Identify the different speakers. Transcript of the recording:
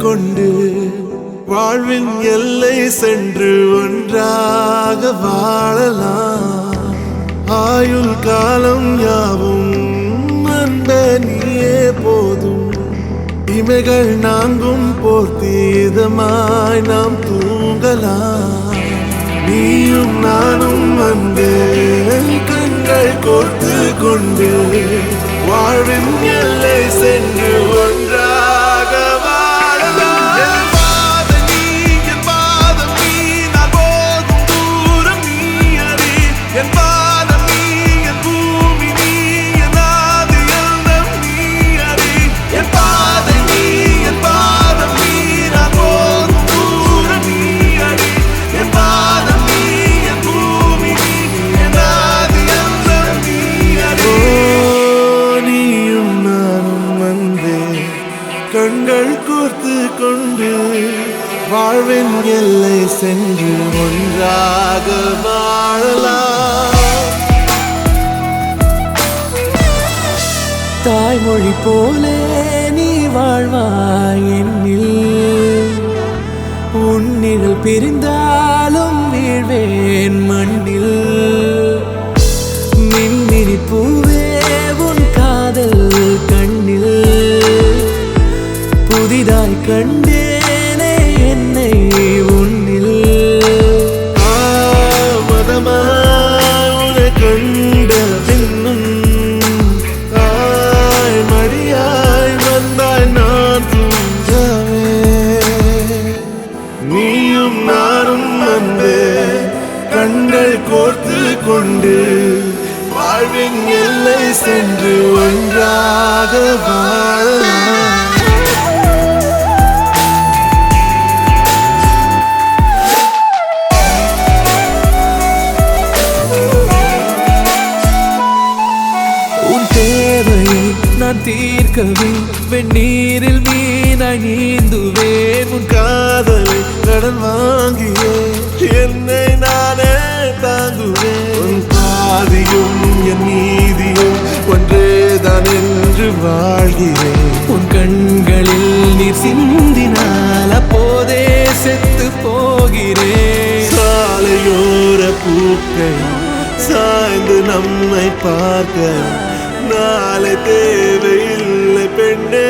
Speaker 1: கொண்டு வாழ்வின் எல்லை சென்று ஒன்றாக வாழலாம். ஆயுள் காலம் யாவும் அன்ப நீயே போதும். இமைகள் நான்கும் போர்த்தி இதமாய் நாம் தூங்கலாம். நீயும் நானும் அன்பே கண்கள் கோர்த்து கொண்டு வாழ்வின் எல்லை சென்று ஒன்றாக வாழலாம். என் பாதம் நீ, என் பாதம் நீ, நான் போகும் தூரம் நீ அறி. என் பாதம் நீ, என் பூமி நீ, என் ஆதி எண்ணம் நீ அறி. என் பாதம் நீ, என் பாதம் நீ, நான் போகும் தூரம் நீ அறி. என் பாதம் நீ, என் பூமி நீ, என் ஆதி எண்ணம் நீ அறி. நீயும் நானும் வந்தே கண்கள் கோர்த்து கொண்டு வாழ்வின் எல்லை சென்று ஒன்றாக வாழலாம்.
Speaker 2: தாய்மொழி போலே நீ வாழ்வாய் என்னில். உன்னில் பிரிந்தாலும் வீழ்வேன் மண்ணில். மின்மினி பூவே உன் காதல் கண்ணில் புதிதாய் கண்டேனே என்னை உன்னில்.
Speaker 1: மதமாய் உன்னை கண்ட பின்னும் தாய் மடியாய் வந்தாய் நான் தூங்கவே. நீயும் நானும் வந்தே கண்கள் கோர்த்து கொண்டு வாழ்வின் எல்லை சென்று ஒன்றாக வாழலாம்.
Speaker 2: உன் தேவையை நான் தீர்க்கவே வெந்நீரில் மீனாய் நீந்துவேன்.
Speaker 1: உன் காதலை கடன் வாங்கியே என்னை நானே தாங்குவேன். உன் பாதியும் என் நீதியும் ஒன்றேதான் என்று வாழ்கிறேன்.
Speaker 2: உன் கண்களில் நீர் சிந்தினால் அப்போதே செத்து போகிறேன்.
Speaker 1: சாலையோர பூக்கள் சாய்ந்து நம்மை பார்க்க நாளை தேவையில்லை பெண்ணே.